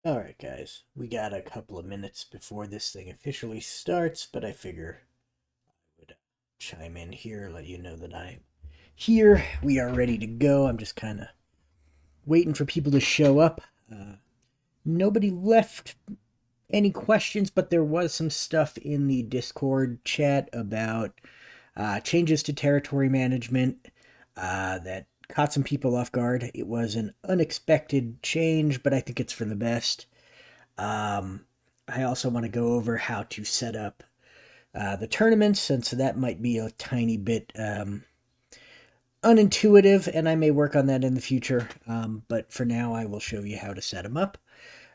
Alright, guys, we got a couple of minutes before this thing officially starts, but I figure I would chime in here, let you know that I'm here. We are ready to go. I'm just kind of waiting for people to show up. Nobody left any questions, but there was some stuff in the Discord chat about changes to territory management that caught some people off guard. It was an unexpected change, but I think it's for the best. Um, I also want to go over how to set up the tournaments, and so that might be a tiny bit unintuitive, and I may work on that in the future. But for now, I will show you how to set them up.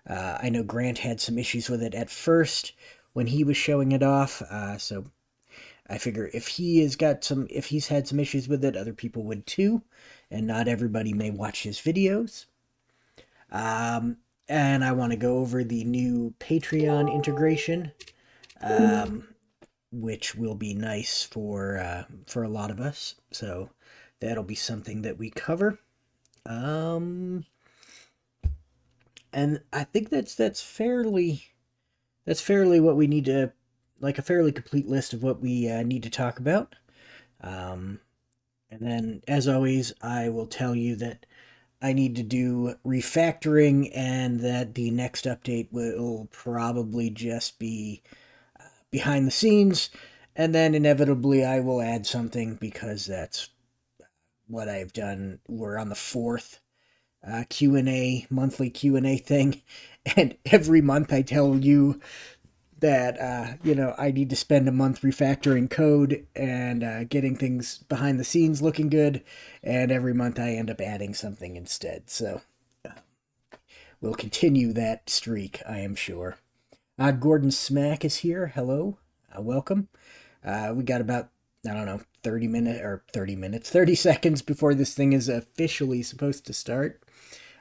I know Grant had some issues with it at first when he was showing it off, so I figure if he's had some issues with it, other people would too, and not everybody may watch his videos. Um, and I want to go over the new Patreon integration, um, which will be nice for a lot of us. So that'll be something that we cover. Um, and I think that's fairly what we need to, like, a fairly complete list of what we need to talk about. Um, and then, as always, I will tell you that I need to do refactoring, and that the next update will probably just be behind the scenes, and then inevitably I will add something because that's what I've done. We're on the fourth Q&A, monthly Q&A thing, and every month I tell you that I need to spend a month refactoring code and getting things behind the scenes looking good, and every month I end up adding something instead. So we'll continue that streak, I am sure. Gordon Smack is here. Hello, welcome. We got about, I don't know, 30 seconds before this thing is officially supposed to start.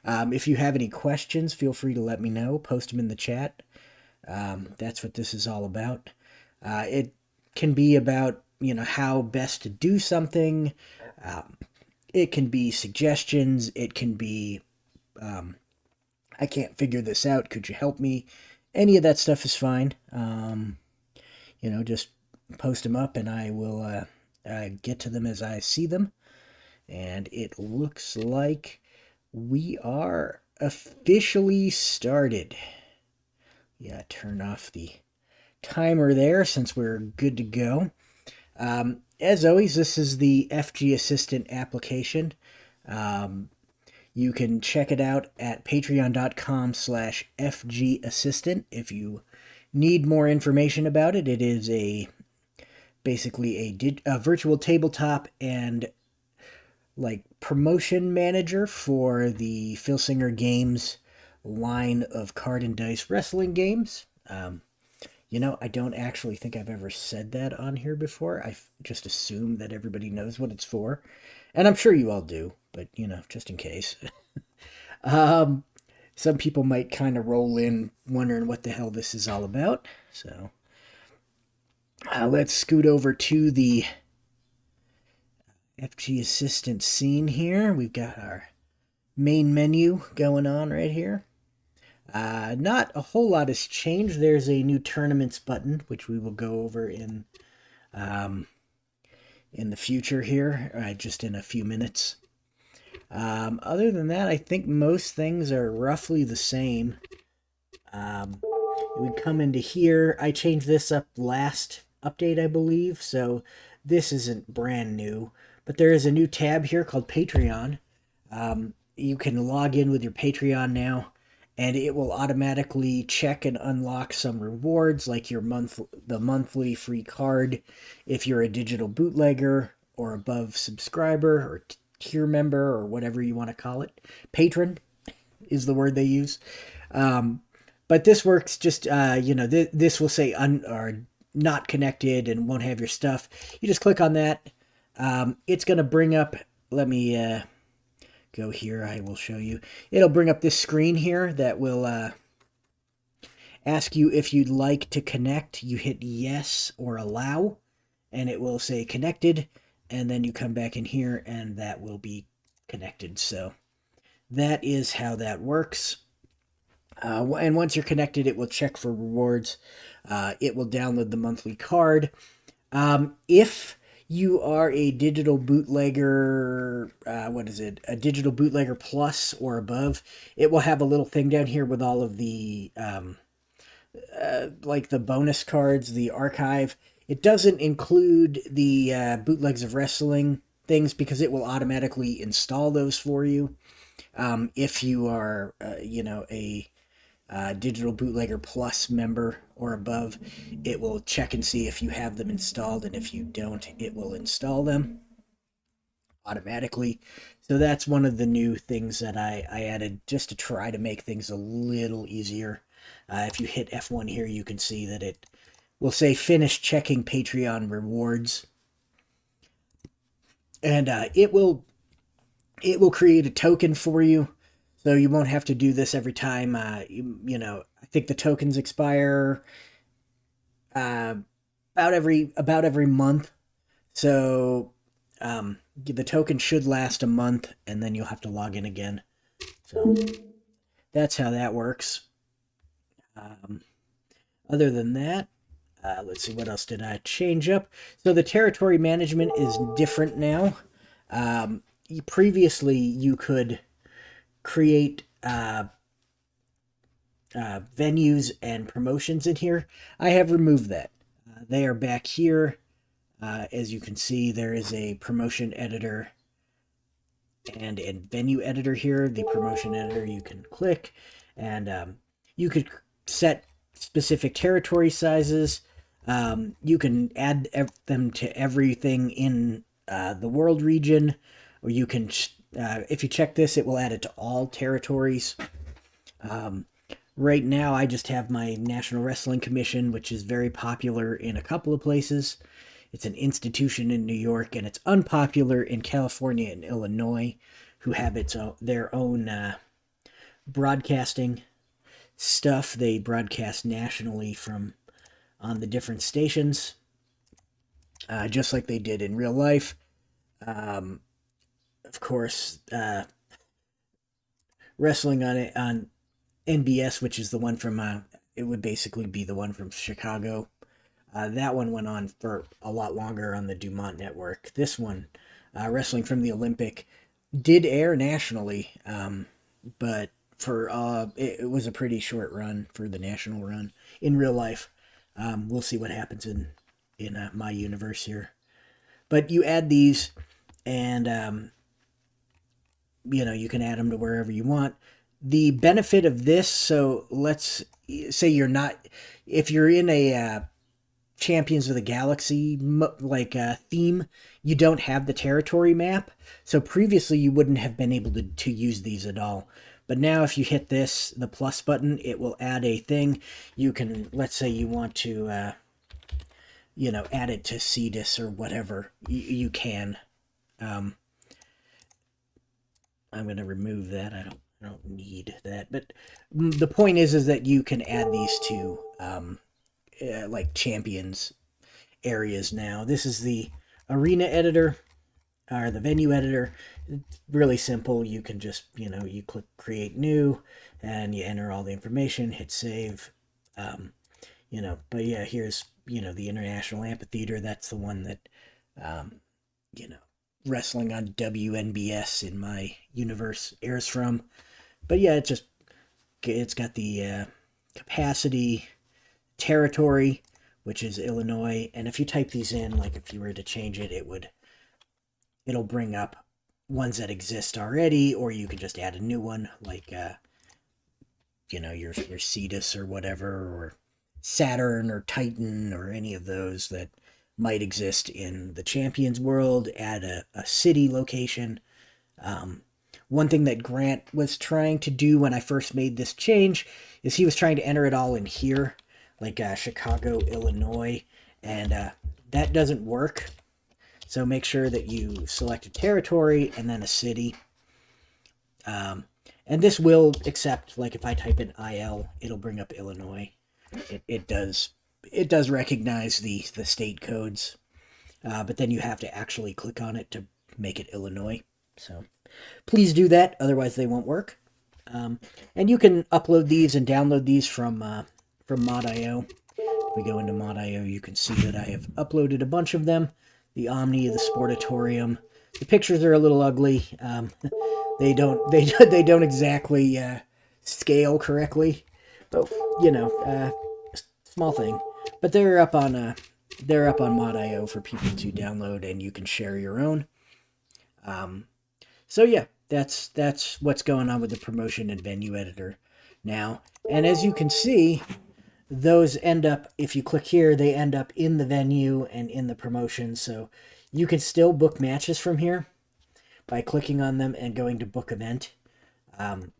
If you have any questions, feel free to let me know. Post them in the chat. That's what this is all about. It can be about, how best to do something. Um, it can be suggestions. It can be, I can't figure this out. Could you help me? Any of that stuff is fine. Just post them up and I will get to them as I see them. And it looks like we are officially started. Yeah, turn off the timer there since we're good to go. As always, this is the FG Assistant application. You can check it out at patreon.com/FGAssistant if you need more information about it. It is basically a virtual tabletop and like promotion manager for the Filsinger Games line of card and dice wrestling games. I don't actually think I've ever said that on here before. I just assume that everybody knows what it's for. And I'm sure you all do, but, just in case. um, some people might kind of roll in wondering what the hell this is all about. So let's scoot over to the FG Assistant scene here. We've got our main menu going on right here. Not a whole lot has changed. There's a new tournaments button, which we will go over um, in the future here, just in a few minutes. Other than that, I think most things are roughly the same. We come into here. I changed this up last update, I believe, so this isn't brand new. But there is a new tab here called Patreon. You can log in with your Patreon now, and it will automatically check and unlock some rewards, like the monthly free card if you're a digital bootlegger or above subscriber or tier member or whatever you want to call it. Patron is the word they use. But this works just, this will say or not connected and won't have your stuff. You just click on that. It's going to bring up, let me go here, I will show you. It'll bring up this screen here that will ask you if you'd like to connect. You hit yes or allow, and it will say connected, and then you come back in here, and that will be connected. So that is how that works. And once you're connected, it will check for rewards. It will download the monthly card. If you are a digital bootlegger, what is it? A digital bootlegger plus or above, it will have a little thing down here with all of the like the bonus cards, the archive. It doesn't include the bootlegs of wrestling things because it will automatically install those for you. If you are, a Digital Bootlegger Plus member or above, it will check and see if you have them installed, and if you don't, it will install them automatically. So that's one of the new things that I added just to try to make things a little easier. If you hit F1 here, you can see that it will say finish checking Patreon rewards. And it will create a token for you, so you won't have to do this every time. I think the tokens expire about every month. So the token should last a month, and then you'll have to log in again. So that's how that works. Other than that, let's see, what else did I change up? So the territory management is different now. Previously, you could create venues and promotions in here. I have removed that. They are back here. As you can see, there is a promotion editor and a venue editor here. The promotion editor you can click, and you could set specific territory sizes. You can add them to everything in the world region, or you can, if you check this, it will add it to all territories. Right now, I just have my National Wrestling Commission, which is very popular in a couple of places. It's an institution in New York, and it's unpopular in California and Illinois, who have their own broadcasting stuff. They broadcast nationally from on the different stations, just like they did in real life. Of course, wrestling on NBS, which is the one from, it would basically be the one from Chicago. That one went on for a lot longer on the Dumont Network. This one, Wrestling from the Olympic, did air nationally, but it was a pretty short run for the national run in real life. We'll see what happens in my universe here. But you add these, and you can add them to wherever you want. The benefit of this, so let's say if you're in a Champions of the Galaxy theme, you don't have the territory map. So previously you wouldn't have been able to use these at all. But now if you hit the plus button, it will add a thing. You can, let's say you want to, add it to CDIS or whatever. You can. I'm going to remove that. I don't need that. But the point is that you can add these to like champions areas now. This is the arena editor, or the venue editor. It's really simple. You can just, you click create new, and you enter all the information, hit save. But yeah, here's, the International Amphitheater. That's the one that, wrestling on WNBS in my universe airs from. But yeah, it's got the capacity, territory, which is Illinois, and if you type these in, like if you were to change it, it'll bring up ones that exist already, or you can just add a new one, like your Cetus or whatever, or Saturn or Titan, or any of those that might exist in the Champions world. Add a city location. One thing that Grant was trying to do when I first made this change is he was trying to enter it all in here, like Chicago, Illinois, and that doesn't work. So make sure that you select a territory and then a city. And this will accept, like if I type in IL, it'll bring up Illinois. It does recognize the state codes, but then you have to actually click on it to make it Illinois. So please do that, otherwise they won't work. And you can upload these and download these from Mod.io. If we go into Mod.io, you can see that I have uploaded a bunch of them. The Omni, the Sportatorium. The pictures are a little ugly. They don't exactly scale correctly, but you know, small thing. But they're up on Mod.io for people to download, and you can share your own. So yeah, that's what's going on with the promotion and venue editor now. And as you can see, those end up, if you click here, they end up in the venue and in the promotion. So you can still book matches from here by clicking on them and going to book event.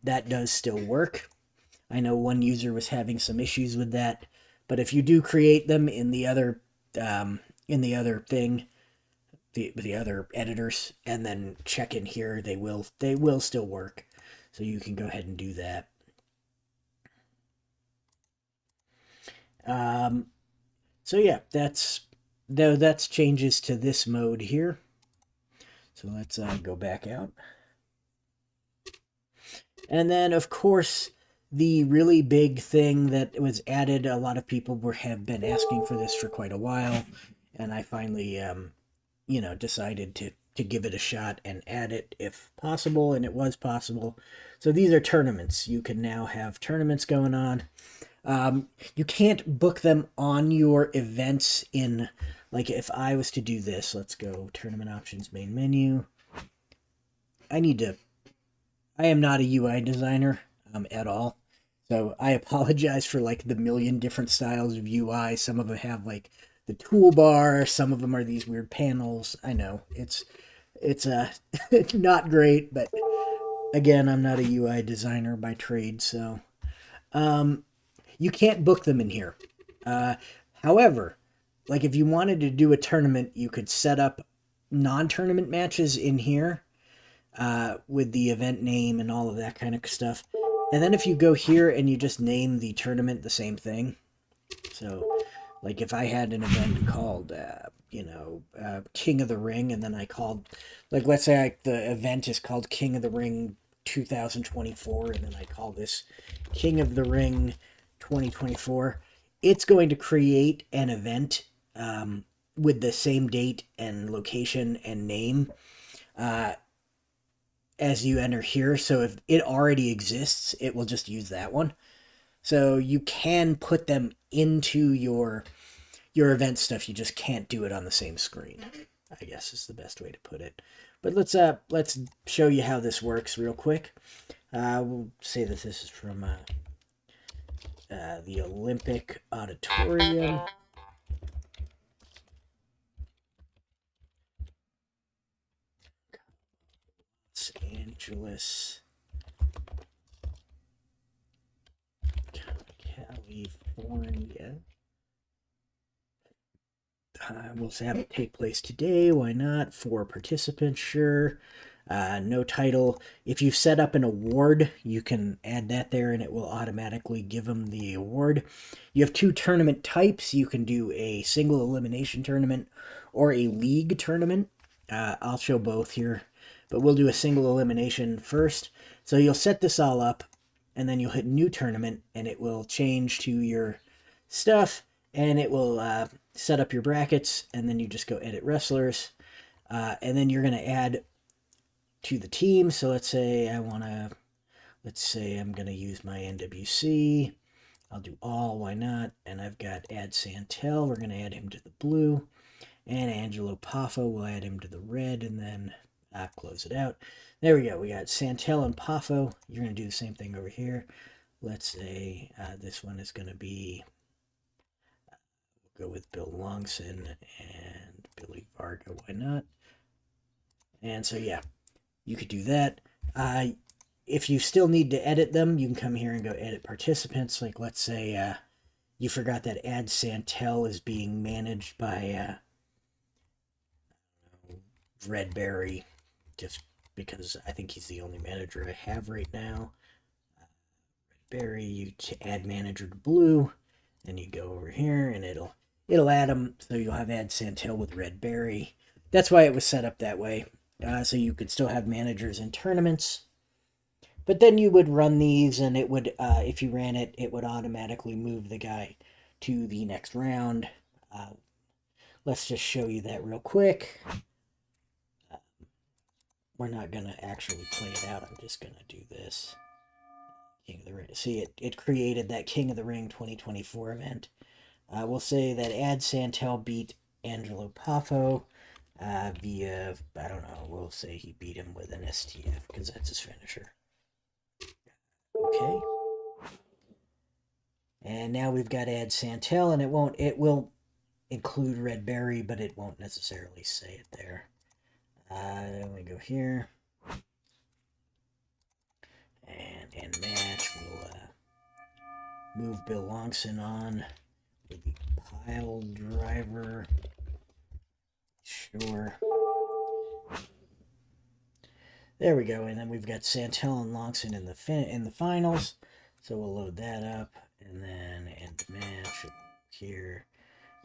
That does still work. I know one user was having some issues with that, but if you do create them in the other thing, the other editors, and then check in here, they will still work. So you can go ahead and do that. So yeah, that's changes to this mode here. So let's go back out. And then, of course, the really big thing that was added, a lot of people have been asking for this for quite a while, and I finally, decided to give it a shot and add it if possible, and it was possible. So these are tournaments. You can now have tournaments going on. You can't book them on your events in, like if I was to do this, let's go tournament options, main menu. I am not a UI designer at all. So I apologize for like the million different styles of UI. Some of them have like the toolbar, some of them are these weird panels. I know it's not great, but again, I'm not a UI designer by trade, so you can't book them in here. However, like if you wanted to do a tournament, you could set up non-tournament matches in here with the event name and all of that kind of stuff. And then if you go here and you just name the tournament the same thing. So like if I had an event called, King of the Ring, and then I called, like let's say the event is called King of the Ring 2024, and then I call this King of the Ring 2024, it's going to create an event with the same date and location and name as you enter here. So if it already exists, it will just use that one. So you can put them into your event stuff. You just can't do it on the same screen, I guess is the best way to put it. But let's show you how this works real quick. We'll say that this is from the Olympic Auditorium. Los Angeles, California. We'll have it take place today. Why not? 4 participants, sure. No title. If you set up an award, you can add that there and it will automatically give them the award. You have 2 tournament types. You can do a single elimination tournament or a league tournament. I'll show both here, but we'll do a single elimination first. So you'll set this all up and then you'll hit new tournament and it will change to your stuff and it will set up your brackets, and then you just go edit wrestlers, and then you're going to add to the team. So let's say I'm going to use my NWC. I'll do all, why not? And I've got add Santel. We're going to add him to the blue, and Angelo Poffo, we'll add him to the red, and then close it out. There we go. We got Santel and Poffo. You're going to do the same thing over here. Let's say this one is going to be, go with Bill Longson and Billy Varga, why not? And so yeah, you could do that. If you still need to edit them, you can come here and go edit participants. Like let's say you forgot that Add Santel is being managed by Redberry, just because I think he's the only manager I have right now. Redberry, you add manager to blue, then you go over here and it'll add them, so you'll have Add Santel with Redberry. That's why it was set up that way, so you could still have managers in tournaments. But then you would run these, and it would, if you ran it, it would automatically move the guy to the next round. Let's just show you that real quick. We're not going to actually play it out. I'm just going to do this. King of the Ring. See, it created that King of the Ring 2024 event. We'll say that Ad Santel beat Angelo Poffo via, I don't know, we'll say he beat him with an STF because that's his finisher. Okay. And now we've got Ad Santel, and it will include Red Berry, but it won't necessarily say it there. Then we go here. And in match, we'll move Bill Longson on with the pile driver. Sure. There we go. And then we've got Santel and Longson in the finals. So we'll load that up and then end match here.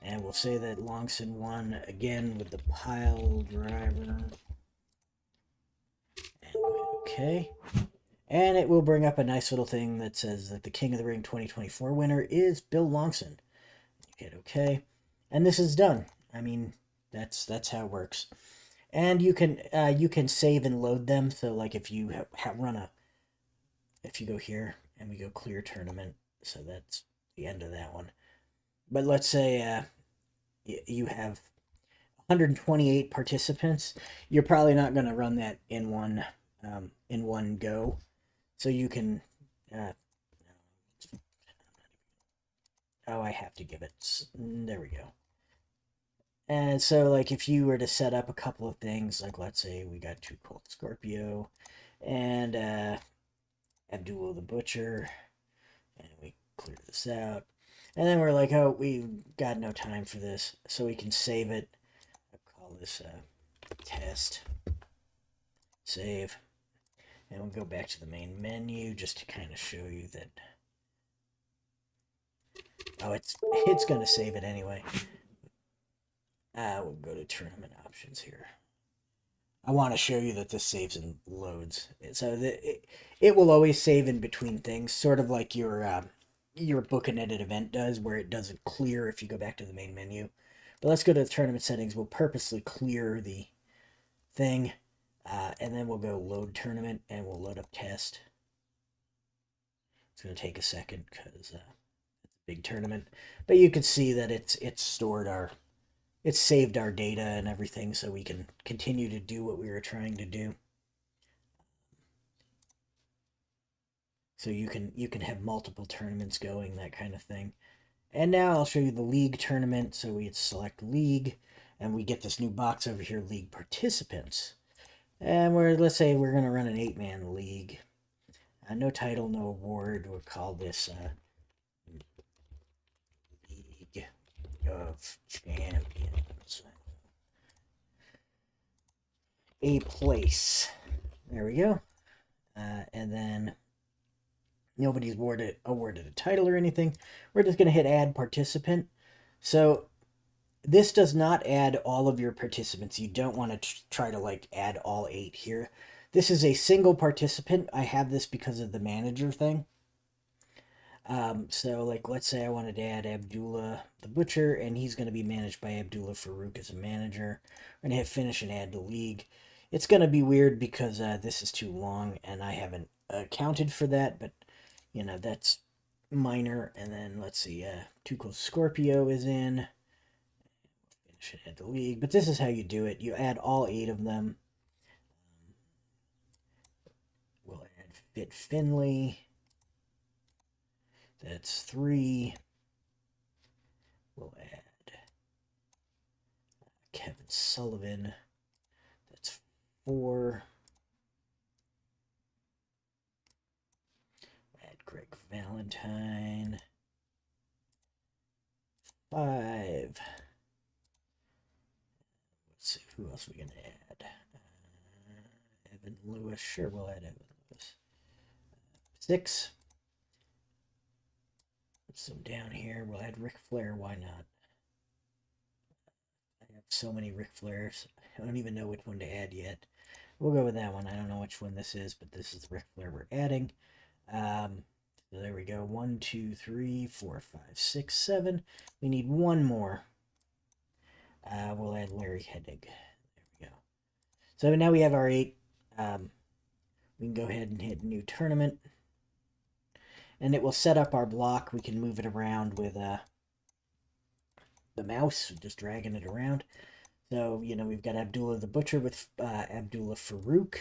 And we'll say that Longson won again with the pile driver. And okay. And it will bring up a nice little thing that says that the King of the Ring 2024 winner is Bill Longson. Hit OK. And this is done. I mean, that's how it works. And you can save and load them. So like if you if you go here and we go clear tournament, so that's the end of that one. But let's say you have 128 participants. You're probably not going to run that in one go. So you can. I have to give it. There we go. And so, like, if you were to set up a couple of things, like, let's say we got Too Cold Scorpio and Abdullah the Butcher, and we clear this out. And then we're like, oh, we've got no time for this, so we can save it. I'll call this test. Save. And we'll go back to the main menu just to kind of show you that. Oh, it's going to save it anyway. We'll go to tournament options here. I want to show you that this saves and loads. So it will always save in between things, sort of like your book and edit event does, where it doesn't clear if you go back to the main menu. But let's go to the tournament settings. We'll purposely clear the thing, and then we'll go load tournament, and we'll load up test. It's going to take a second because it's a big tournament. But you can see that it's saved our data and everything, so we can continue to do what we were trying to do. So you can have multiple tournaments going, that kind of thing. And now I'll show you the league tournament. So we select league, and we get this new box over here, league participants. And let's say we're going to run an 8-man league. No title, no award. We'll call this League of Champions. A place. There we go. And then nobody's awarded a title or anything. We're just going to hit add participant. So this does not add all of your participants. You don't want to try to like add all 8 here. This is a single participant. I have this because of the manager thing. So like let's say I wanted to add Abdullah the Butcher, and he's going to be managed by Abdullah Farouk as a manager. We're going to hit finish and add to league. It's going to be weird because this is too long and I haven't accounted for that, but you know, that's minor. And then let's see, Too Cold Scorpio is in. Finish and add to league. But this is how you do it. You add all 8 of them. We'll add Fit Finley. That's 3. We'll add Kevin Sullivan. That's 4. Add Greg Valentine. 5. Let's see, who else are we going to add? Evan Lewis. Sure, we'll add Evan Lewis. 6. So down here, we'll add Ric Flair. Why not? I have so many Ric Flairs. I don't even know which one to add yet. We'll go with that one. I don't know which one this is, but this is Ric Flair we're adding. So there we go. 1, 2, 3, 4, 5, 6, 7. We need one more. We'll add Larry Hennig. There we go. So now we have our 8. We can go ahead and hit new tournament. And it will set up our block. We can move it around with the mouse, just dragging it around. So, we've got Abdullah the Butcher with Abdullah Farouk,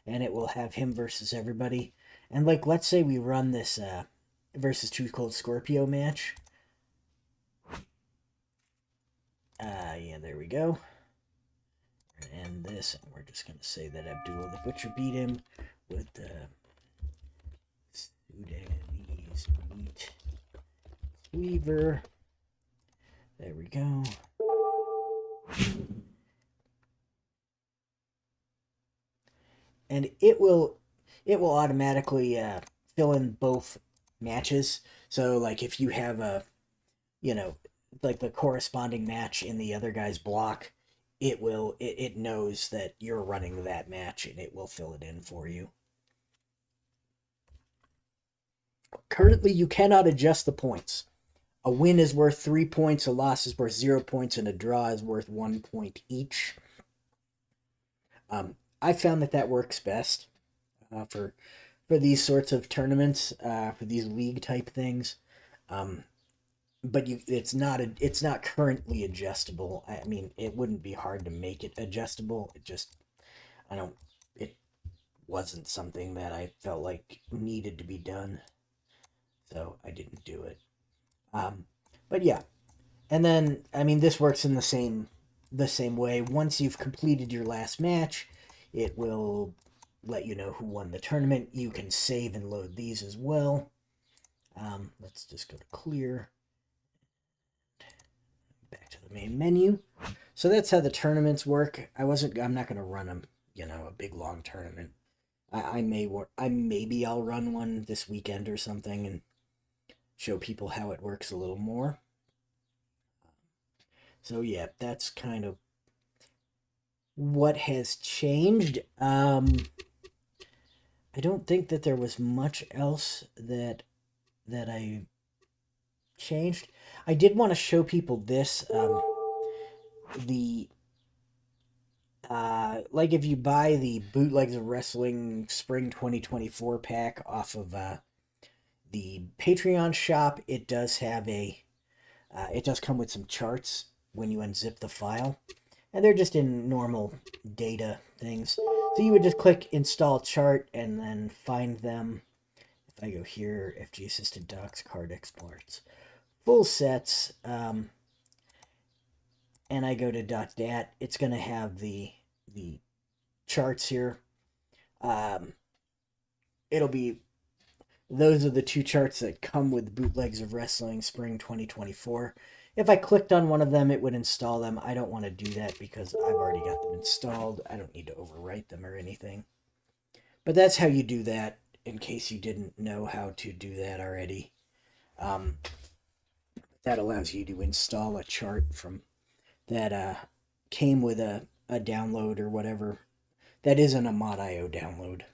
and it will have him versus everybody. And, let's say we run this versus Too Cold Scorpio match. Yeah, there we go. And this, and we're just going to say that Abdullah the Butcher beat him with the Sudanese meat cleaver. There we go. And it will automatically fill in both matches. So if you have a the corresponding match in the other guy's block, it knows that you're running that match and it will fill it in for you. Currently, you cannot adjust the points. A win is worth 3 points, a loss is worth 0 points, and a draw is worth 1 point each. I found that works best for these sorts of tournaments, for these league type things. But it's not currently adjustable. I mean, it wouldn't be hard to make it adjustable. It wasn't something that I felt like needed to be done, so I didn't do it. But yeah, and then this works in the same way. Once you've completed your last match, it will let you know who won the tournament. You can save and load these as well. Let's just go to clear. Back to the main menu. So that's how the tournaments work. I'm not going to run them, a big long tournament. Maybe I'll run one this weekend or something and show people how it works a little more. So yeah, that's kind of what has changed. I don't think that there was much else that I changed. I did want to show people this. If you buy the Bootlegs of Wrestling Spring 2024 pack off of the Patreon shop, it does have it does come with some charts when you unzip the file, and they're just in normal data things. So you would just click install chart and then find them. If I go here, FG Assistant Docs, Card Exports, Full Sets, and I go to .dat, it's going to have the charts here. Those are the 2 charts that come with Bootlegs of Wrestling Spring 2024. If I clicked on one of them, it would install them. I don't want to do that because I've already got them installed. I don't need to overwrite them or anything. But that's how you do that, in case you didn't know how to do that already. That allows you to install a chart from that came with a download or whatever. That isn't a Mod.io download.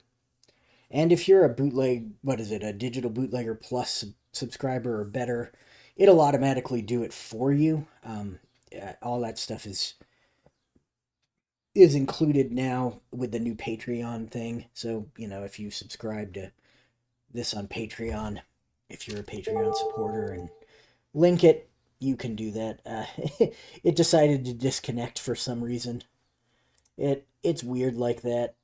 And if you're a a Digital Bootlegger Plus subscriber or better, it'll automatically do it for you. All that stuff is included now with the new Patreon thing. So, if you subscribe to this on Patreon, if you're a Patreon supporter and link it, you can do that. It decided to disconnect for some reason. It's weird like that.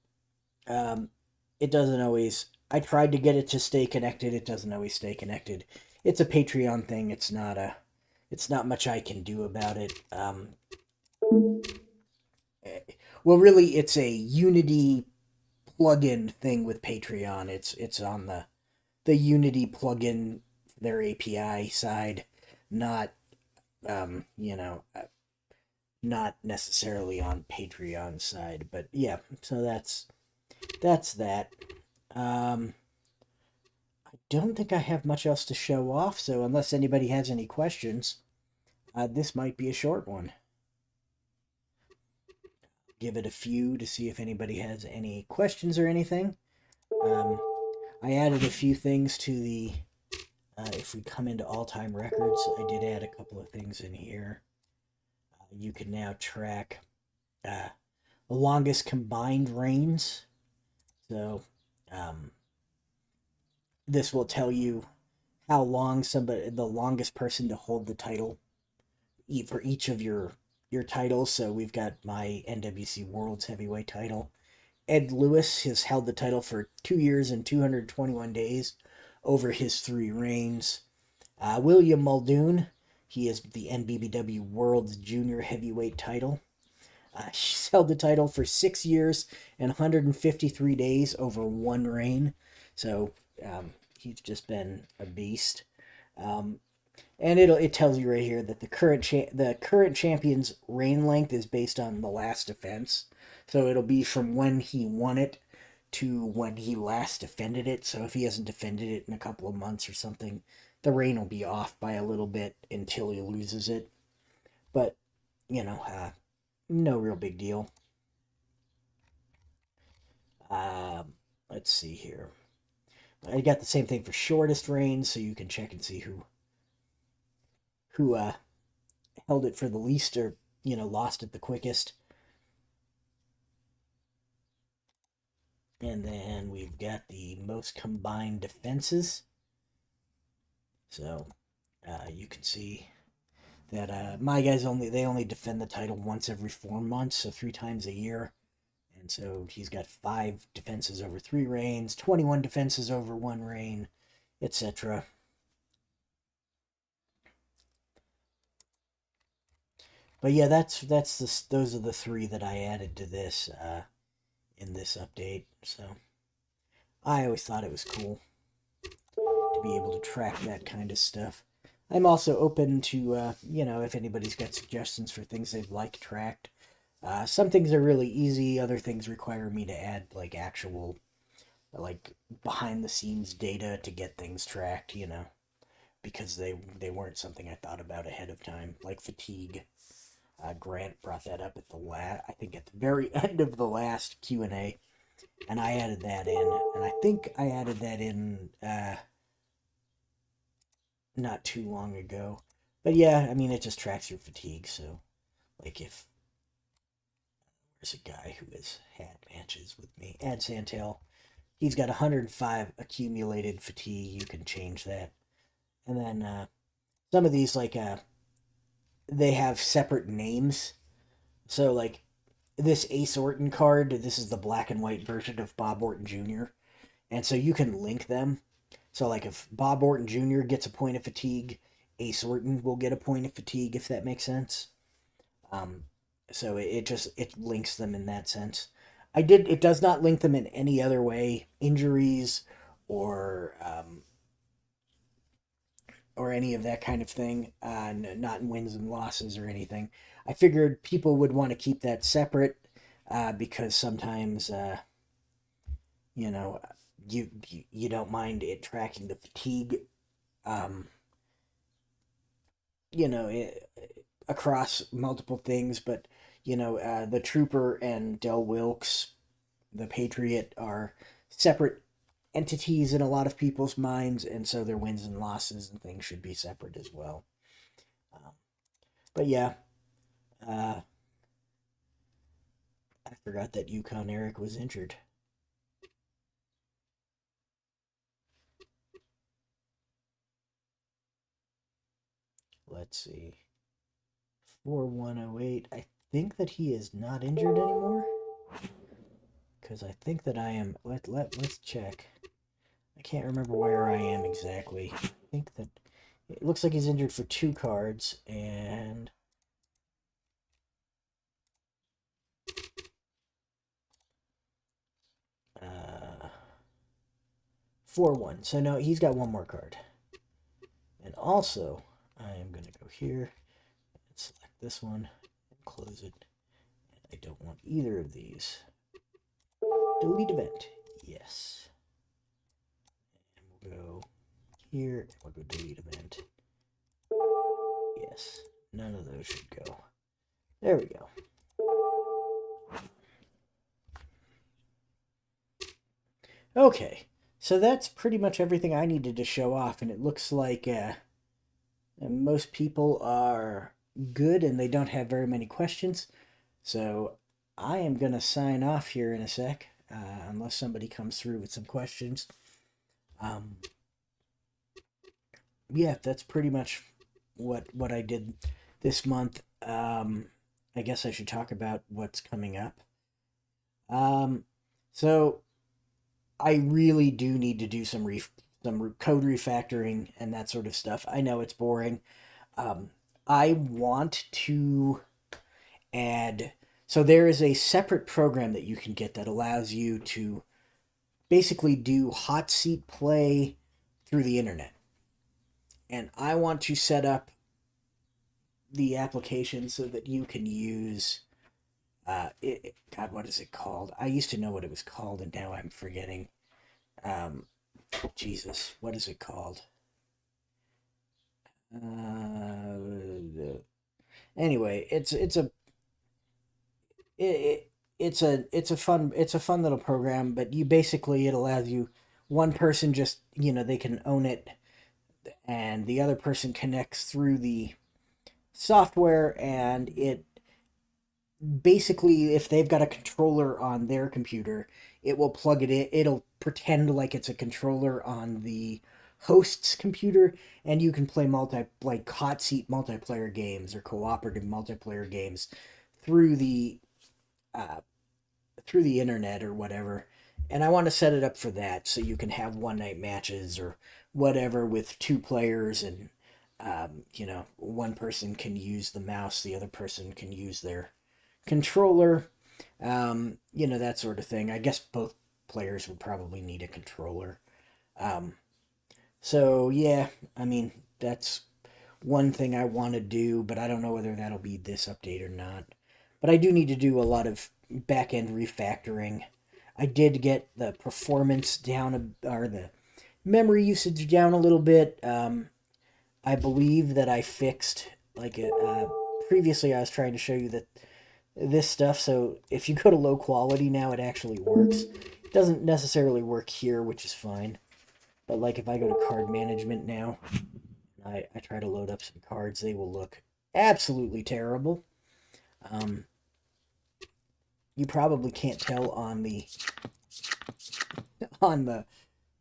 It doesn't always... I tried to get it to stay connected. It doesn't always stay connected. It's a Patreon thing. It's not much I can do about it. Well, really, it's a Unity plugin thing with Patreon. It's on the Unity plugin, their API side, not not necessarily on Patreon side. But yeah, so that's that. I don't think I have much else to show off, so unless anybody has any questions, this might be a short one. give it a few to see if anybody has any questions or anything. I added a few things to the, if we come into all-time records, I did add a couple of things in here. You can now track the longest combined reigns. So this will tell you how long the longest person to hold the title for each of your titles. So we've got my NWC World's Heavyweight title. Ed Lewis has held the title for 2 years and 221 days over his 3 reigns. William Muldoon, he is the NBBW World's Junior Heavyweight title. She's held the title for 6 years and 153 days over 1 reign. So he's just been a beast. And it tells you right here that the current champion's reign length is based on the last defense. So it'll be from when he won it to when he last defended it. So if he hasn't defended it in a couple of months or something, the reign will be off by a little bit until he loses it. But, you know, no real big deal. Let's see here. I got the same thing for shortest reigns, so you can check and see who held it for the least or, you know, lost it the quickest. And then we've got the most combined defenses. So you can see that my guys only defend the title once every 4 months, so 3 times a year. And so he's got 5 defenses over 3 reigns, 21 defenses over 1 reign, etc. But yeah, those are the 3 that I added to this in this update. So I always thought it was cool to be able to track that kind of stuff. I'm also open to you know, if anybody's got suggestions for things they'd like tracked. Some things are really easy. Other things require me to add like actual like behind the scenes data to get things tracked. You know, because they weren't something I thought about ahead of time, like fatigue. Grant brought that up at I think at the very end of the last Q&A, and I added that in, and I think I added that in not too long ago. But yeah, I mean, it just tracks your fatigue, so like if there's a guy who has had matches with me, Ed Santel, he's got 105 accumulated fatigue. You can change that. And then some of these, like they have separate names. So like this Ace Orton card, this is the black and white version of Bob Orton Jr. And so you can link them. So like if Bob Orton Jr. gets a point of fatigue, Ace Orton will get a point of fatigue, if that makes sense. So it links them in that sense. It does not link them in any other way, injuries or any of that kind of thing, not in wins and losses or anything. I figured people would want to keep that separate because sometimes, you know, you don't mind it tracking the fatigue, you know, across multiple things. But, you know, the Trooper and Del Wilkes, the Patriot, are separate entities in a lot of people's minds, and so their wins and losses and things should be separate as well. But yeah, I forgot that Yukon Eric was injured. Let's see. 4108. I think that he is not injured anymore. Because I think that I am. Let's check. I can't remember where I am exactly. I think that it looks like he's injured for 2 cards, and 4-1. So no, he's got 1 more card. And also, I am going to go here and select this one and close it. And I don't want either of these. Delete event. Yes. And we'll go here, and we'll go delete event. Yes. None of those should go. There we go. Okay, so that's pretty much everything I needed to show off, and it looks like most people are good and they don't have very many questions. So I am going to sign off here in a sec, unless somebody comes through with some questions. Um, yeah, that's pretty much what I did this month. I guess I should talk about what's coming up. Um, so I really do need to do some code refactoring and that sort of stuff. I know it's boring. Um, I want to add. So there is a separate program that you can get that allows you to basically do hot seat play through the internet. And I want to set up the application so that you can use God, what is it called? I used to know what it was called and now I'm forgetting. Um, Jesus, what is it called? Anyway, it, it's a fun little program, but you basically it allows you one person just they can own it, and the other person connects through the software, and it basically if they've got a controller on their computer, it will plug it in. It'll pretend like it's a controller on the host's computer, and you can play like hot seat multiplayer games or cooperative multiplayer games through the uh, through the internet or whatever. And I want to set it up for that so you can have one night matches or whatever with two players, and one person can use the mouse, the other person can use their controller, that sort of thing. I guess both players would probably need a controller. Um, so yeah, I mean that's one thing I want to do, but I don't know whether that'll be this update or not. But I do need to do a lot of back end refactoring. I did get the performance down, or the memory usage down a little bit. I believe that I fixed, like, previously I was trying to show you that this stuff. So if you go to low quality now, it actually works. It doesn't necessarily work here, which is fine. But like if I go to card management now, I try to load up some cards, they will look absolutely terrible. Um, you probably can't tell on the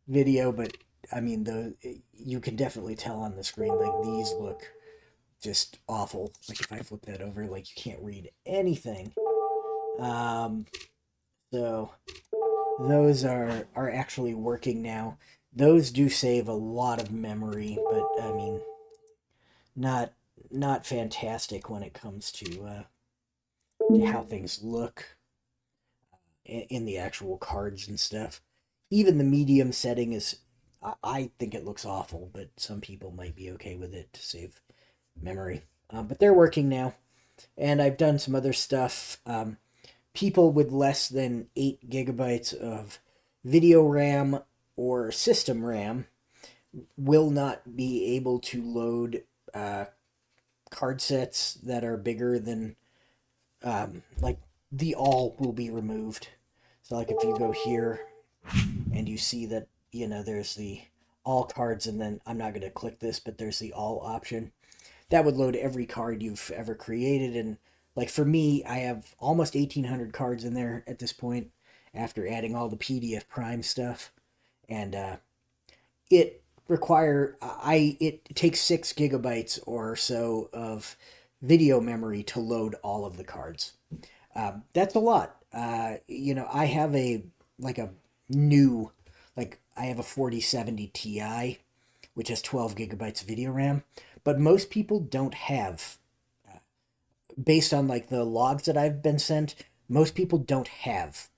video, but I mean you can definitely tell on the screen. Like these look just awful. Like if I flip that over, like you can't read anything. Um, so those are actually working now. Those do save a lot of memory, but I mean, not not fantastic when it comes to how things look in the actual cards and stuff. Even the medium setting is, I think it looks awful, but some people might be okay with it to save memory. But they're working now, and I've done some other stuff. People with less than 8 gigabytes of video RAM or system RAM will not be able to load card sets that are bigger than, like, the all will be removed. So, like, if you go here and you see that, there's the all cards, and then I'm not going to click this, but there's the all option, that would load every card you've ever created. And like for me, I have almost 1,800 cards in there at this point after adding all the PDF Prime stuff. And it it takes 6 gigabytes or so of video memory to load all of the cards. That's a lot. I have a new, like I have a 4070 Ti, which has 12 gigabytes of video RAM, but most people don't have, based on like the logs that I've been sent, most people don't have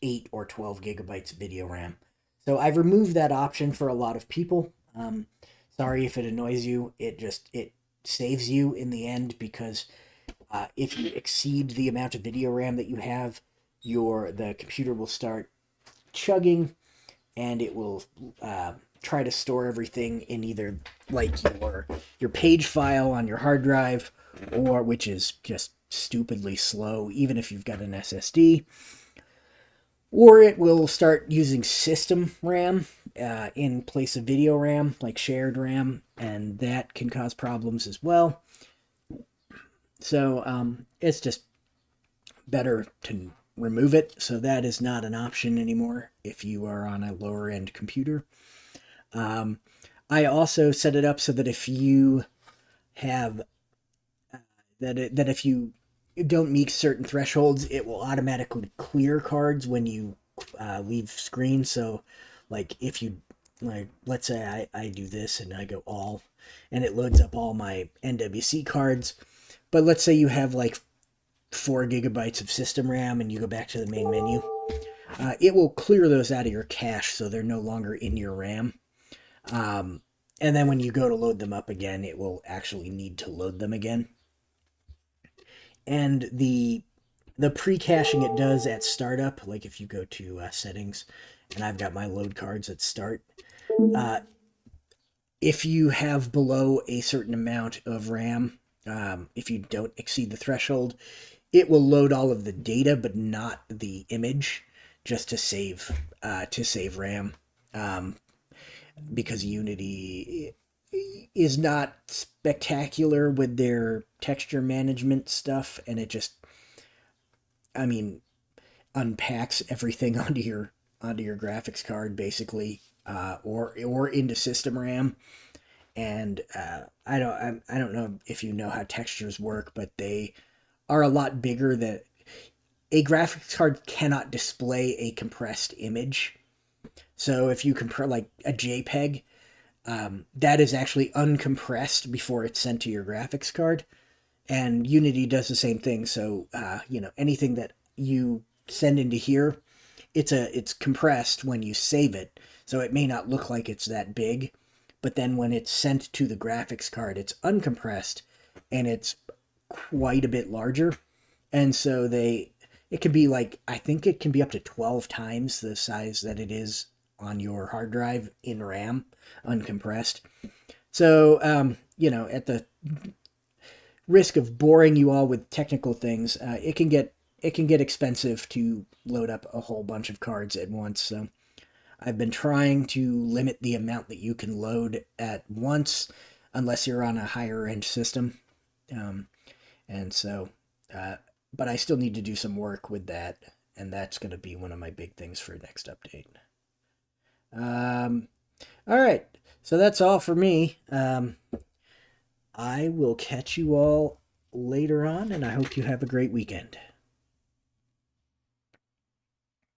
8 or 12 gigabytes of video RAM. So I've removed that option for a lot of people. Sorry if it annoys you. It saves you in the end, because if you exceed the amount of video RAM that you have, the computer will start chugging, and it will try to store everything in either like your page file on your hard drive, or which is just stupidly slow even if you've got an SSD, or it will start using system RAM in place of video RAM, like shared RAM, and that can cause problems as well. So it's just better to remove it. So that is not an option anymore if you are on a lower end computer. I also set it up so that if you have that if you don't meet certain thresholds, it will automatically clear cards when you leave screen. So, like if you like, let's say I do this and I go all, and it loads up all my NWC cards. But let's say you have like 4 GB of system RAM and you go back to the main menu, it will clear those out of your cache so they're no longer in your RAM. And then when you go to load them up again, it will actually need to load them again. And the pre-caching it does at startup, like if you go to settings, and I've got my load cards at start, if you have below a certain amount of RAM, if you don't exceed the threshold, it will load all of the data but not the image, just to save RAM, because Unity is not spectacular with their texture management stuff, and it just, I mean, unpacks everything onto your graphics card basically, or into system RAM. And I don't know if you know how textures work, but they are a lot bigger than a graphics card cannot display a compressed image. So if you compress like a JPEG, that is actually uncompressed before it's sent to your graphics card. And Unity does the same thing. So anything that you send into here, it's compressed when you save it, so it may not look like it's that big, but then when it's sent to the graphics card, it's uncompressed and it's quite a bit larger. And so it can be like, I think it can be up to 12 times the size that it is on your hard drive in RAM, uncompressed. So at the risk of boring you all with technical things, it can get expensive to load up a whole bunch of cards at once. So I've been trying to limit the amount that you can load at once, unless you're on a higher end system. And so, but I still need to do some work with that, and that's going to be one of my big things for next update. All right, so that's all for me. I will catch you all later on, and I hope you have a great weekend.